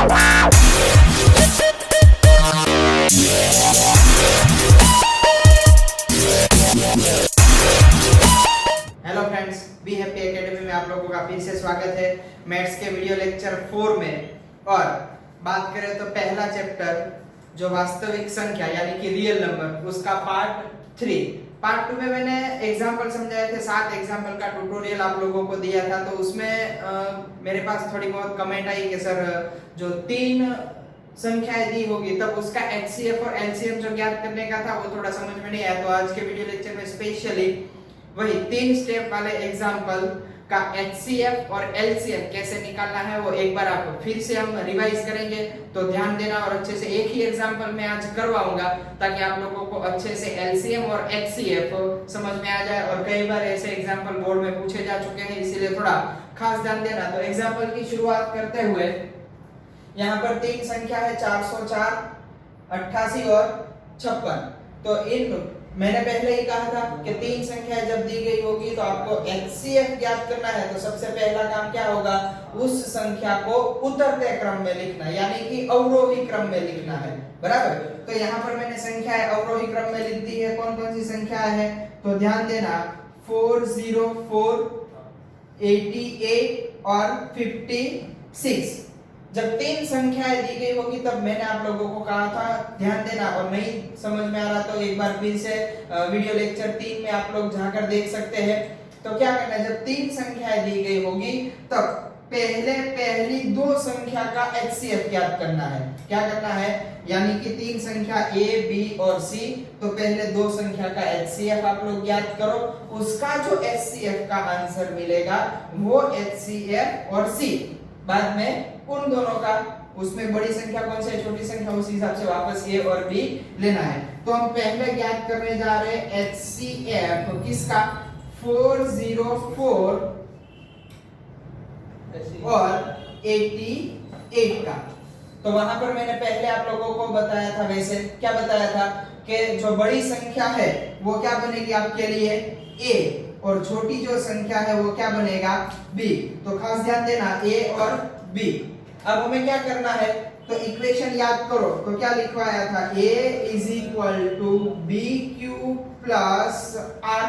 Hello friends, be happy academy में आप लोगों का फिर से स्वागत है मैथ्स के वीडियो लेक्चर 4 में। और बात करें तो पहला चैप्टर जो वास्तविक संख्या यानी कि रियल नंबर, उसका पार्ट 3। पार्ट 2 में मैंने एग्जांपल समझाए थे, 7 एग्जांपल का ट्यूटोरियल आप लोगों को दिया था। तो उसमें मेरे पास थोड़ी बहुत कमेंट आई कि सर जो 3 संख्याएं दी होगी तब उसका एचसीएफ और एलसीएम जो ज्ञात करने का था वो थोड़ा समझ में नहीं आया। तो आज के वीडियो लेक्चर में स्पेशली वही 3 स्टेप वाले एग्जांपल का एचसीएफ और एलसीएम कैसे निकालना है वो एक बार आप फिर से हम रिवाइज करेंगे। तो ध्यान देना और अच्छे से एक ही एग्जांपल मैं आज करवाऊंगा ताकि आप लोगों को अच्छे से एलसीएम और एचसीएफ समझ में आ जाए। और कई बार ऐसे एग्जांपल बोर्ड में पूछे जा चुके हैं, इसीलिए थोड़ा खास ध्यान देना। तो एग्जांपल की शुरुआत करते हुए यहाँ पर 3 संख्या है 404, 88 और 56। तो इन मैंने पहले ही कहा था कि 3 संख्याएं जब दी गई होगी तो आपको एचसीएफ ज्ञात करना है। तो सबसे पहला काम क्या होगा, उस संख्या को उतरते क्रम में लिखना, यानी कि अवरोही क्रम में लिखना है, बराबर। तो यहाँ पर मैंने संख्याएं अवरोही क्रम में लिख दी है। कौन कौन सी संख्या है तो ध्यान देना, 404, 88 और 56। जब 3 संख्याएं दी गई होगी तब मैंने आप लोगों को कहा था, ध्यान देना। और नहीं समझ में आ रहा तो एक बार फिर से वीडियो लेक्चर 3 में आप लोग जाकर देख सकते हैं। तो क्या करना है, जब 3 संख्याएं दी गई होगी तब पहली 2 संख्या का एचसीएफ ज्ञात करना है। क्या करना है, यानी कि 3 संख्या ए, बी और सी, तो पहले 2 संख्या का एचसीएफ आप लोग ज्ञात करो। उसका जो एचसीएफ का आंसर मिलेगा वो एचसीएफ और सी बाद में उन दोनों का, उसमें बड़ी संख्या कौन सी है, छोटी संख्या, उस हिसाब से वापस ए और बी लेना है। तो हम पहले ज्ञात करने जा रहे हैं एचसीएफ किसका, 404 और 88 का। तो वहां पर मैंने पहले आप लोगों को बताया था, वैसे क्या बताया था कि जो बड़ी संख्या है वो क्या बनेगी आपके लिए ए, और छोटी जो संख्या है वो क्या बनेगा बी। तो खास ध्यान देना, ए और बी। अब हमें क्या करना है, तो इक्वेशन याद करो। तो क्या लिखवाया था, a is equal to B Q plus R,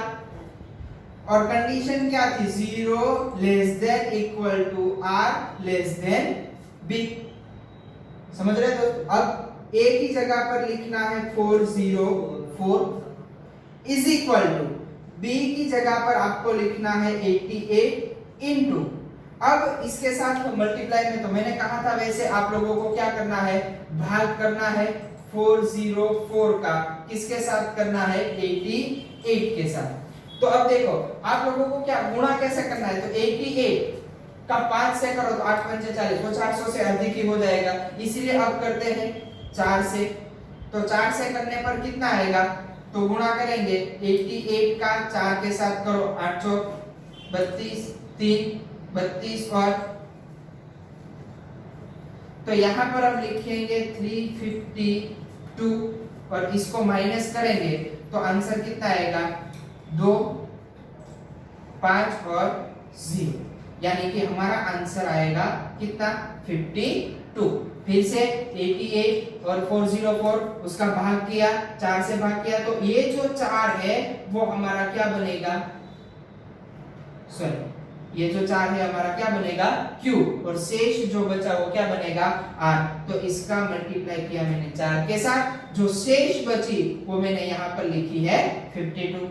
और कंडीशन क्या थी, 0 less than equal to R less than B. समझ रहे दोस्त। अब a की जगह पर लिखना है 404 इज इक्वल टू b की जगह पर आपको लिखना है 88 इनटू, अब इसके साथ मल्टीप्लाई में, तो मैंने कहा था वैसे आप लोगों को क्या करना है, भाग करना है 404 का किसके साथ करना है, 88 के साथ। तो अब देखो आप लोगों को क्या गुणा कैसे करना है, तो 88 का 5 से करो तो 8 पंचे 40, वो 400 से अधिक ही हो जाएगा, इसीलिए अब करते हैं 4 से। तो 4 से करने पर कितना आएगा, तो गुणा करेंगे 88 का 4 के साथ करो, 8 32, 3 32 और, तो यहां पर हम लिखेंगे 352 और इसको माइनस करेंगे तो आंसर कितना आएगा, 2 5 और 0, यानी कि हमारा आंसर आएगा कितना, 52। फिर से 88 और 404 उसका भाग किया, 4 से भाग किया, तो ये जो 4 है वो हमारा क्या बनेगा, सॉरी ये जो 4 है हमारा क्या बनेगा Q, और शेष जो बचा वो क्या बनेगा R। तो इसका मल्टीप्लाई किया मैंने 4 के साथ, जो शेष बची वो मैंने यहाँ पर लिखी है 52।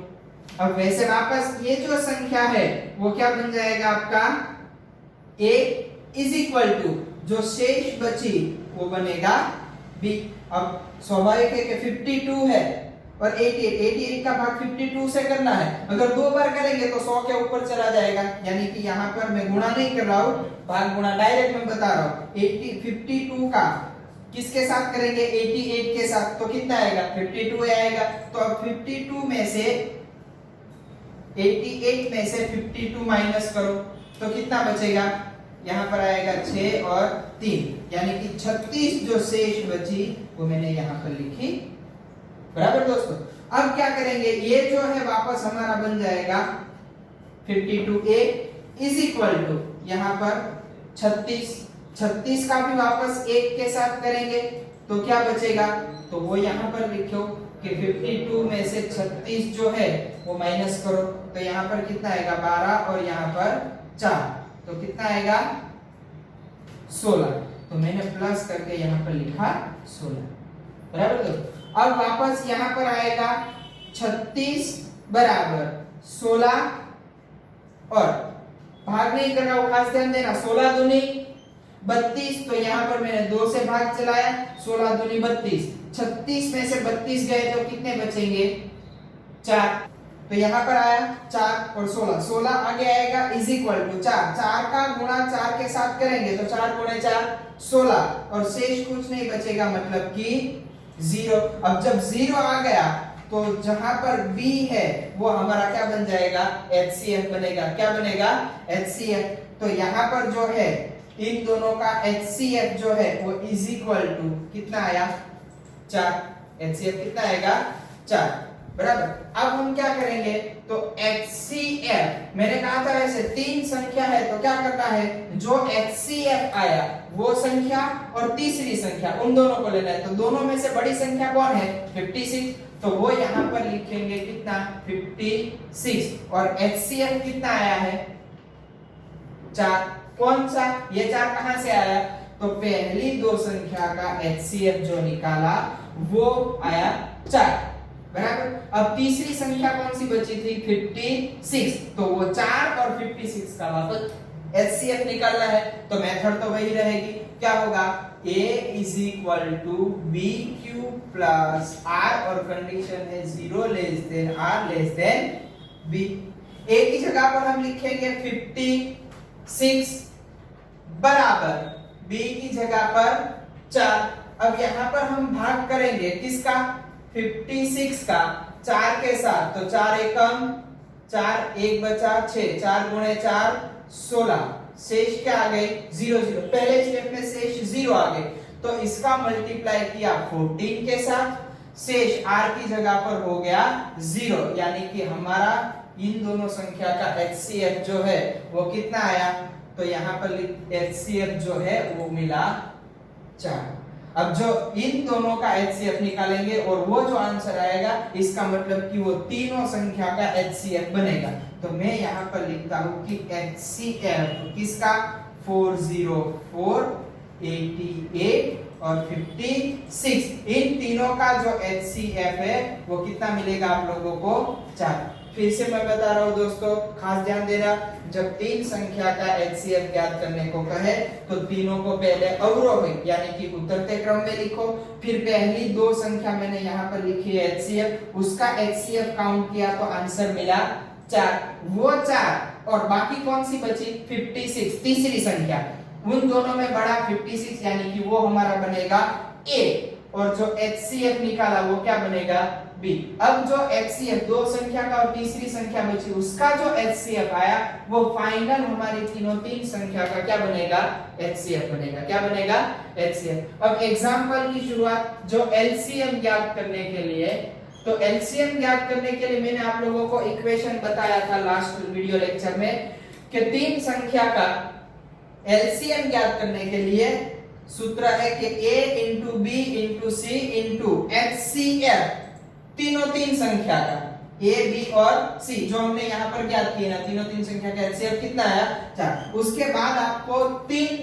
अब वैसे वापस ये जो संख्या है वो क्या बन जाएगा आपका A इज इक्वल टू, जो शेष बची वो बनेगा B। अब स्वाभाविक है कि 52 है और 88 का भाग 52 से करना है। अगर 2 बार करेंगे तो 100 के ऊपर चला जाएगा, यानी कि यहाँ पर मैं गुणा नहीं कर रहा हूँ, भाग गुणा डायरेक्ट मैं बता रहा हूँ। 52 का किसके साथ करेंगे, 88 के साथ, तो कितना आएगा 52 आएगा। तो अब 52 में से 88 में से 52 माइनस करो तो कितना बचेगा, यहाँ पर आएगा 6 और 3, यानी कि 36 जो शेष बची वो मैंने यहाँ पर लिखी, बराबर दोस्तों। अब क्या करेंगे, ये जो है वापस हमारा बन जाएगा 52a इज इक्वल टू, यहाँ पर 36 36 का भी वापस 1 के साथ करेंगे तो क्या बचेगा, तो वो यहाँ पर लिखो कि 52 में से 36 जो है वो माइनस करो, तो यहाँ पर कितना आएगा 12 और यहाँ पर 4, तो कितना आएगा 16, तो मैंने प्लस करके यहाँ पर लिखा 16, बराबर। तो अब वापस यहाँ पर आएगा 36 बराबर 16 और भाग नहीं कर रहा हूं, खास ध्यान देना, 16 दूनी 32, तो यहाँ पर मैंने 2 से भाग चलाया, 16 दूनी 32, 36 में से 32 गए तो कितने बचेंगे 4, तो यहाँ पर आया 4 और 16, 16 आगे आएगा इज इक्वल टू 4, 4 का गुणा 4 के साथ करेंगे तो 4 गुणे 4 16 और शेष कुछ नहीं बचेगा, मतलब कि 0। अब जब 0 आ गया तो जहां पर b है वो हमारा क्या बन जाएगा, HCF बनेगा, क्या बनेगा HCF। तो यहाँ पर जो है इन दोनों का HCF जो है वो इज इक्वल टू कितना आया 4, HCF कितना आएगा 4, बराबर। अब हम क्या करेंगे, तो HCF मैंने कहा था वैसे 3 संख्या है तो क्या करना है, जो HCF आया वो संख्या और तीसरी संख्या उन दोनों को लेना है, तो दोनों में से बड़ी संख्या कौन है 56, तो वो यहाँ पर लिखेंगे कितना 56 और HCF कितना आया है 4, कौन सा, ये 4 कहां से आया, तो पहली 2 संख्या का HCF जो निकाला वो आया 4, बराबर। अब तीसरी संख्या कौन सी बची थी 56, तो वो 4 और 56 का वापस HCF निकालना है, तो मेथड तो वही रहेगी, क्या होगा A is equal to B Q plus R और कंडीशन है 0 less than R less than B. A की जगह पर हम लिखेंगे 56 बराबर B की जगह पर 4। अब यहाँ पर हम भाग करेंगे किसका 56 का 4 के साथ, तो 4 एकम 4, 1 बचा 6, 4 गुणे 4 16, शेष क्या आ गए 0 0, पहले स्टेप में शेष 0 आ गए, तो इसका मल्टीप्लाई किया 14 के साथ, शेष r की जगह पर हो गया 0, यानी कि हमारा इन दोनों संख्या का HCF जो है वो कितना आया, तो यहाँ पर HCF जो है वो मिला 4। अब जो इन दोनों का HCF निकालेंगे और वो जो आंसर आएगा इसका मतलब कि वो तीनों संख्या का HCF बनेगा, तो मैं यहाँ पर लिखता हूँ कि HCF किसका 404 88 और 56, इन तीनों का जो HCF है वो कितना मिलेगा आप लोगों को 4। फिर से मैं बता रहा हूँ दोस्तों, खास ध्यान देना, जब 3 संख्या का HCF ज्ञात करने को कहे तो तीनों को पहले अवरोही यानी कि उतरते क्रम में लिखो, फिर पहली 2 संख्या मैंने यहाँ पर लिखी है HCF, उसका HCF काउंट किया तो आंसर मिला 4, वो 4 और बाकी कौन सी बची 56 तीसरी संख्या, उन दोनों में बड़ा 56 यानी कि वो हमारा बनेगा A और जो HCF निकाला वो क्या बनेगा B। अब जो HCF 2 संख्या का और तीसरी संख्या बची उसका जो HCF आया वो फाइनल हमारी तीनों 3 संख्या का क्या बनेगा HCF बनेगा, क्या बनेगा HCF। अब एग्जांपल की शुरुआत, जो LCM ज्ञात करने के लिए, तो LCM ज्ञात करने के लिए मैंने आप लोगों को इक्वेशन बताया था लास्ट वीडियो लेक्चर में कि 3 संख्या का LCM ज्ञात करने के लिए सूत्र है कि A into B into C into HCF, तीनों 3 संख्या का A, B और C जो हमने यहाँ पर ज्ञात किए ना, तीनों 3 संख्या का HCF कितना आया 4। उसके बाद आपको 3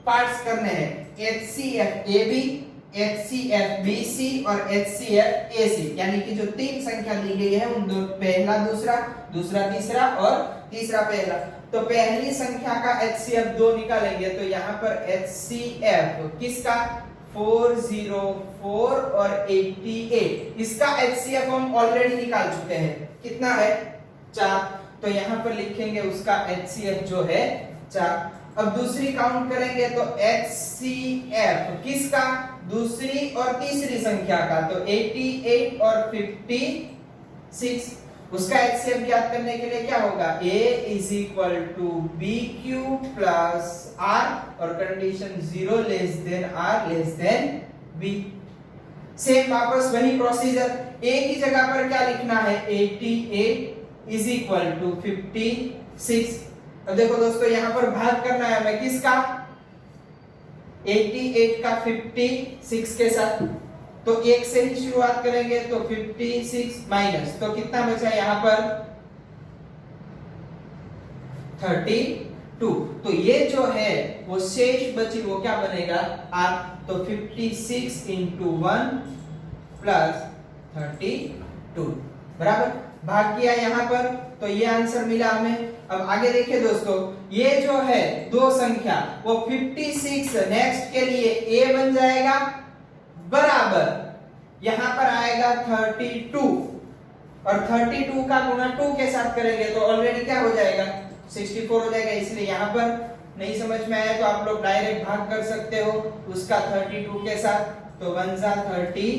पार्ट्स करने हैं, HCF AB, HCF BC और HCF AC, यानी कि जो 3 संख्या दी गई है उन दो, पहला दूसरा, दूसरा तीसरा और तीसरा पहला। तो पहली संख्या का HCF 2 निकालेंगे तो यहाँ पर HCF किसका 404 और 88, इसका HCF हम ऑलरेडी निकाल चुके हैं, कितना है 4, तो यहाँ पर लिखेंगे उसका HCF जो है 4। अब दूसरी काउंट करेंगे तो HCF किसका दूसरी और तीसरी संख्या का, तो 88 और 56, उसका HCF ज्ञात करने के लिए क्या होगा A is equal to B Q plus R और condition 0 less than R less than B. Same वापस वही प्रोसीजर, A की जगह पर क्या लिखना है 88 इज इक्वल टू 56। अब देखो दोस्तों यहाँ पर भाग करना है हमें किसका 88 का 56 के साथ, तो एक से ही शुरुआत करेंगे, तो 56 माइनस, तो कितना बचा यहाँ पर 32। तो ये जो है वो शेष बची वो क्या बनेगा r, तो 56 इंटू 1 प्लस 32 बराबर, भाग किया यहाँ पर, तो ये आंसर मिला हमें। अब आगे देखिए दोस्तों, ये जो है दो संख्या वो 56 नेक्स्ट के लिए a बन जाएगा बराबर, यहां पर आएगा 32 और 32 का गुणा 2 के साथ करेंगे तो ऑलरेडी क्या हो जाएगा 64 हो जाएगा, इसलिए यहां पर नहीं समझ में आया तो आप लोग डायरेक्ट भाग कर सकते हो उसका 32 के साथ, तो 1 जा 32,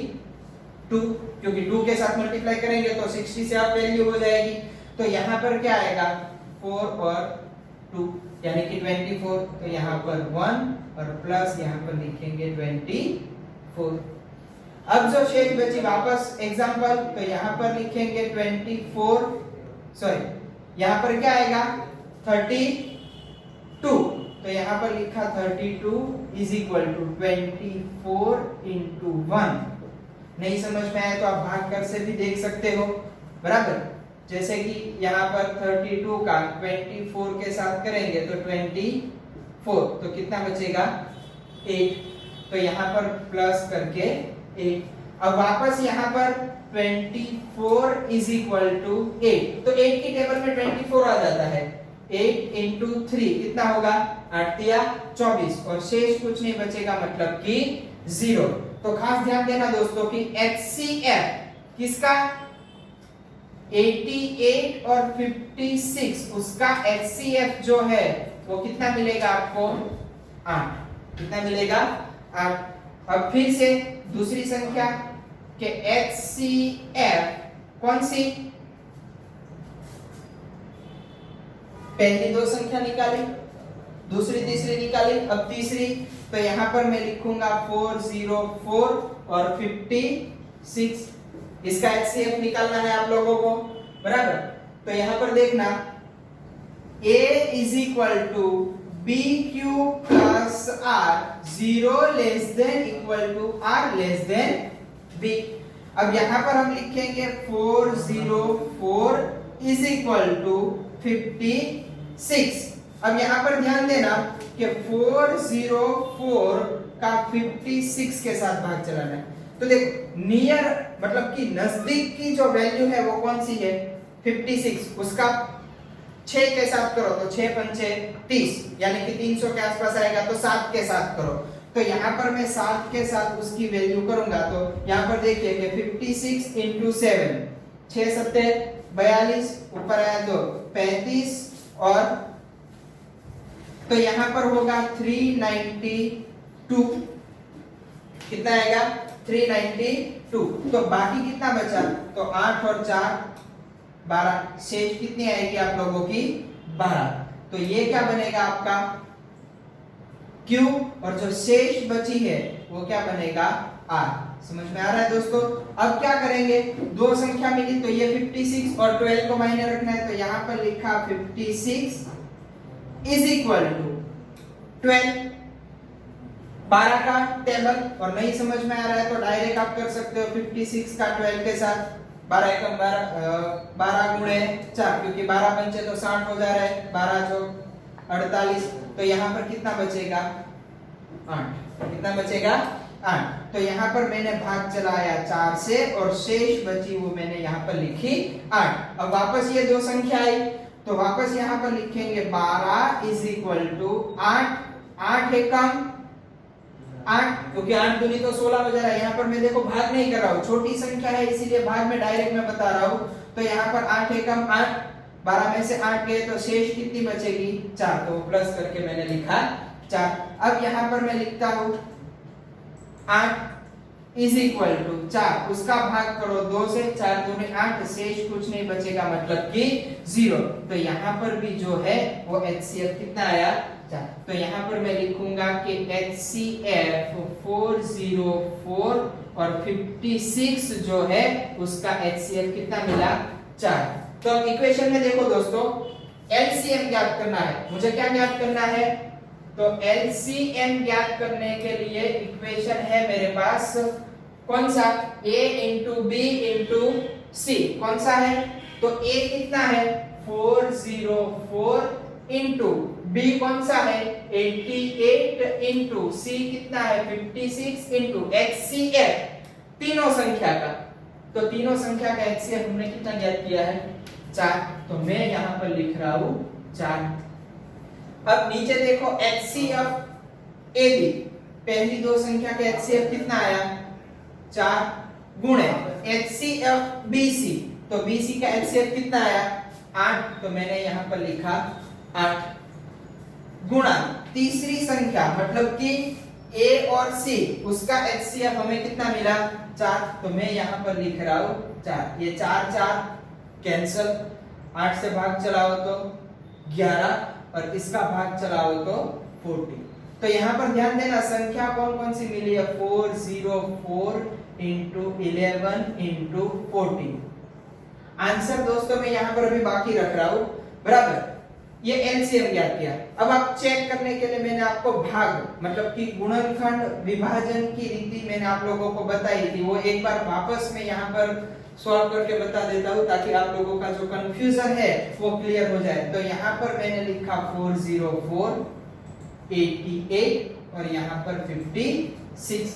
क्योंकि 2 के साथ मल्टीप्लाई करेंगे तो 60 से आप वैल्यू हो जाएगी, तो यहां पर क्या आएगा 4 और 2 यानी कि 24, तो यहां पर 1 और प्लस यहां पर लिखेंगे 24। अब जो शेष बची वापस एग्जांपल, तो यहां पर लिखेंगे 24, सॉरी यहां पर क्या आएगा 32, तो यहां पर लिखा 32 इज इक्वल टू 24 इंटू 1। नहीं समझ में आया तो आप भाग कर से भी देख सकते हो बराबर, जैसे कि यहाँ पर 32 का 24 के साथ करेंगे तो 24, तो कितना बचेगा 8, तो यहाँ पर प्लस करके 8। अब वापस यहाँ पर 24 इज इक्वल टू 8, तो 8 की टेबल में 24 आ जाता है, 8 इंटू 3 कितना होगा 8 या 24, और शेष कुछ नहीं बचेगा मतलब कि 0। तो खास ध्यान देना दोस्तों कि HCF किसका 88 और 56, उसका HCF जो है वो कितना मिलेगा आपको 8, कितना मिलेगा 8। अब फिर से दूसरी संख्या के HCF कौन सी, पहली दो संख्या निकाली, दूसरी तीसरी निकाली, अब तीसरी, तो यहां पर मैं लिखूंगा 404 और 56, इसका HCF निकालना है आप लोगों को बराबर। तो यहां पर देखना A is equal to B Q plus R, 0 less than equal to R less than B. अब यहां पर हम लिखेंगे 404 इज इक्वल टू 56। अब यहां पर ध्यान देना कि 404 का 56 के साथ भाग चलाना है, तो देखो नियर मतलब कि नजदीक की जो वैल्यू है वो कौन सी है 56, उसका 6 के साथ करो तो 6 पंचे 30 यानी कि 300 के आसपास आएगा, तो 7 के साथ करो, तो यहाँ पर मैं 7 के साथ उसकी वैल्यू करूंगा, तो यहाँ पर देखिए कि 56 इंटू 7, 6 सत्ते 42, ऊपर आया तो 35, और तो यहाँ पर होगा 392, कितना आएगा 392, तो बाकी कितना बचा, तो 8 और 4 12, शेष कितनी आएगी आप लोगों की 12, तो ये क्या बनेगा आपका Q, और जो शेष बची है वो क्या बनेगा R। समझ में आ रहा है दोस्तों। अब क्या करेंगे, दो संख्या मिली तो ये 56 और 12 को मायने रखना है, तो यहां पर लिखा 56 इज इक्वल टू 12, 12 का टेबल, और नहीं समझ में आ रहा है तो डायरेक्ट आप कर सकते हो 56 का 12 के साथ, 12 एकम 12 गुणे 4, क्योंकि 12 पंचे तो 60 हो जा रहा है, 12 जो 48, तो यहाँ पर कितना बचेगा 8, कितना बचेगा 8, तो यहाँ पर मैंने भाग चलाया 4 से और शेष बची वो मैंने यहाँ पर लिखी 8। अब वापस ये दो संख्या आई तो वापस यहाँ पर लिखेंगे 12 इज इक्वल टू 8, 8 एकम 8, क्योंकि 8 दूनी तो 16 हो जा रहा है, यहाँ पर मैं देखो भाग नहीं कर रहा हूँ, छोटी संख्या है इसीलिए भाग में डायरेक्ट मैं बता रहा हूँ, तो यहाँ पर 8 एकम 8, 12 में से 8 गए तो शेष कितनी बचेगी 4, तो प्लस करके मैंने लिखा 4। अब यहाँ पर मैं लिखता हूँ 8 इज इक्वल टू 4, उसका भाग करो 2 से, 4 दूनी 8, शेष कुछ नहीं बचेगा मतलब कि 0, तो यहाँ पर भी जो है वो HCF कितना आया 4, तो यहाँ पर मैं लिखूंगा कि HCF 404 और 56 जो है उसका HCF कितना मिला 4। तो अब इक्वेशन में देखो दोस्तों LCM ज्ञात करना है, मुझे क्या ज्ञात करना है तो एलसीएम ज्ञात करने के लिए इक्वेशन है मेरे पास कौन सा, a इंटू बी इंटू सी, कौन सा है, तो a कितना है 404 इंटू बी कौन सा है 88 इंटू सी कितना है 56 इंटू HCF तीनों संख्या का, तो तीनों संख्या का HCF हमने कितना ज्ञात किया है 4, तो मैं यहां पर लिख रहा हूं 4। अब नीचे देखो HCF AB, पहली दो संख्या का HCF कितना आया 4 गुणे HCF BC, तो BC का HCF कितना आया 8, तो मैंने यहां पर लिखा 8 गुणा तीसरी संख्या मतलब कि A और C उसका HCF हमें कितना मिला 4, तो मैं यहां पर लिख रहा हूं 4, ये 4 4 कैंसल, 8 से भाग चलाओ तो 11 और इसका भाग चलाओ तो 40। तो यहाँ पर ध्यान देना संख्या कौन कौन सी मिली है 404 इंटू 11 इंटू 40। आंसर दोस्तों मैं यहाँ पर अभी बाकी रख रहा हूँ, बराबर, ये एलसीएम ज्ञात किया। अब आप चेक करने के लिए मैंने आपको भाग मतलब कि गुणनखंड विभाजन की रीति मैंने आप लोगों को बताई थी, वो एक बार वापस मैं यहाँ पर सॉल्व करके बता देता हूँ ताकि आप लोगों का जो कंफ्यूजन है वो क्लियर हो जाए। तो यहाँ पर मैंने लिखा 404 88 और यहाँ पर 56,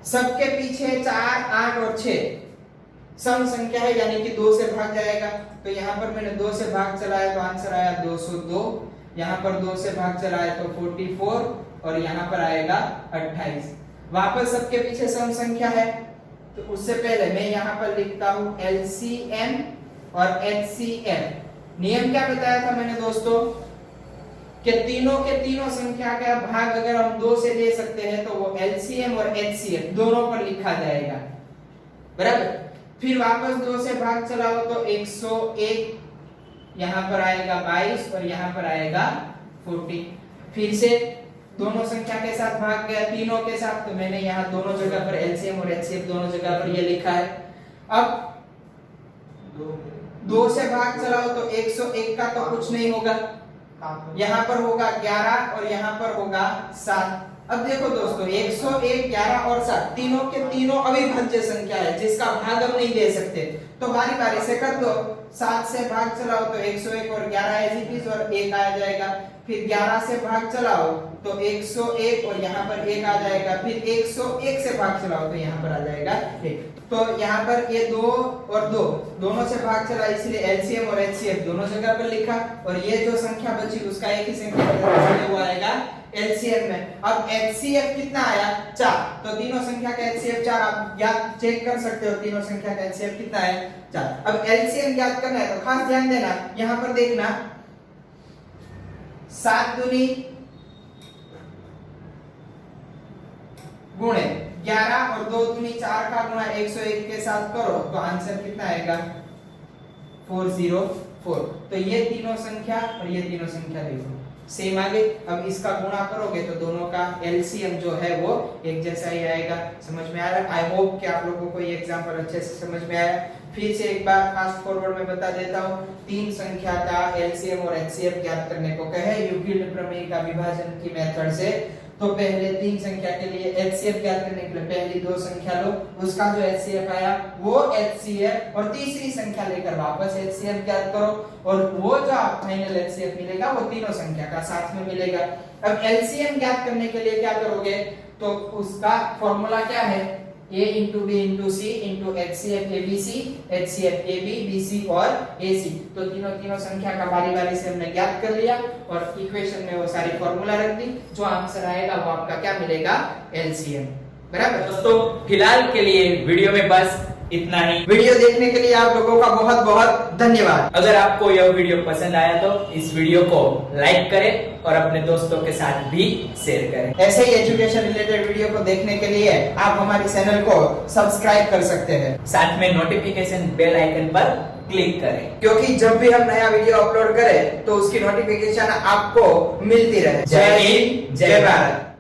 सबके पीछे 4 8 और 6 सम संख्या है यानी कि 2 से भाग जाएगा, तो यहाँ पर मैंने 2 से भाग चलाया तो आंसर आया 202, यहाँ पर 2 से भाग चलाया तो 44 और यहाँ पर आएगा 28। वापस सबके पीछे सम संख्या है तो उससे पहले मैं यहाँ पर लिखता हूँ LCM और HCF। नियम क्या बताया था मैंने दोस्तों कि तीनों के तीनों संख्या का भाग अगर हम 2 से ले सकते हैं तो वो LCM और HCF दोनों पर लिखा जाएगा, बराबर। फिर वापस 2 से भाग चलाओ तो 101, यहाँ पर आएगा 22 और यहाँ पर आएगा 40। फिर से दोनों संख्या के साथ भाग गया तीनों के साथ, तो मैंने यहाँ दोनों जगह पर LCM और HCF दोनों जगह पर ये लिखा है। अब 2 से भाग चलाओ तो 101 का तो कुछ नहीं होगा, यहाँ पर होगा 11 और यहाँ पर होगा 7। अब देखो दोस्तों 101 11 और 7 तीनों के तीनों अविभाज्य संख्या है जिसका भाग हम नहीं दे सकते, तो बारी बारी से कर दो। 7 से भाग चलाओ तो 101 और 11 एज इट इज और 1 आ जाएगा। फिर 11 से भाग चलाओ तो 101 और यहाँ पर 1 आ जाएगा। फिर 101 से भाग चलाओ तो यहाँ पर आ जाएगा 1। तो यहाँ पर ये 2 और 2 दोनों से भाग चला इसलिए LCM और HCF दोनों जगह पर लिखा, और ये जो संख्या बची उसका एक ही संख्या वो आएगा LCM में। अब HCF कितना आया 4, तो तीनों संख्या का HCF 4 आप याद चेक कर सकते हो, तीनों संख्या का HCF कितना है 4। अब LCM ज्ञात करना है तो खास ध्यान देना, यहाँ पर देखना 7 दूनी गुणे 11 और 2 दूनी 4 का गुणा 101 के साथ करो तो आंसर कितना आएगा 404। तो ये तीनों संख्या और ये तीनों संख्या देखो सेम आगे। अब इसका गुणा करोगे तो दोनों का LCM जो है वो एक जैसा ही आएगा। समझ में आ रहा है? आई होप कि आप लोगों को ये एग्जांपल अच्छे से समझ में आया। फिर से एक बार फास्ट फॉरवर्ड में बता देता हूँ, 3 संख्या का LCM और HCF ज्ञात करने को कहे यूक्लिड प्रमेय का विभाजन की मेथड से। तो पहले 3 संख्या के लिए HCF ज्ञात करने के लिए पहली 2 संख्या लो, उसका जो HCF आया वो HCF और तीसरी संख्या लेकर वापस HCF ज्ञात करो, और वो जो फाइनल HCF मिलेगा वो तीनों संख्या का साथ में मिलेगा। अब LCM ज्ञात करने के लिए क्या करोगे, तो उसका फॉर्मूला क्या है, A into B into C into HCF ABC, HCF AB, BC और AC। तो तीनों संख्या का बारी बारी से हमने ज्ञात कर लिया और इक्वेशन में वो सारी फॉर्मूला रख दी, जो आंसर आएगा वो आपका क्या मिलेगा LCM, बराबर। दोस्तों फिलहाल के लिए वीडियो में बस इतना ही। वीडियो देखने के लिए आप लोगों का बहुत बहुत धन्यवाद। अगर आपको यह वीडियो पसंद आया तो इस वीडियो को लाइक करें और अपने दोस्तों के साथ भी शेयर करें। ऐसे ही एजुकेशन रिलेटेड वीडियो को देखने के लिए आप हमारे चैनल को सब्सक्राइब कर सकते हैं, साथ में नोटिफिकेशन बेल आइकन पर क्लिक करें, क्योंकि जब भी हम नया वीडियो अपलोड करें तो उसकी नोटिफिकेशन आपको मिलती रहे। जय हिंद, जय भारत।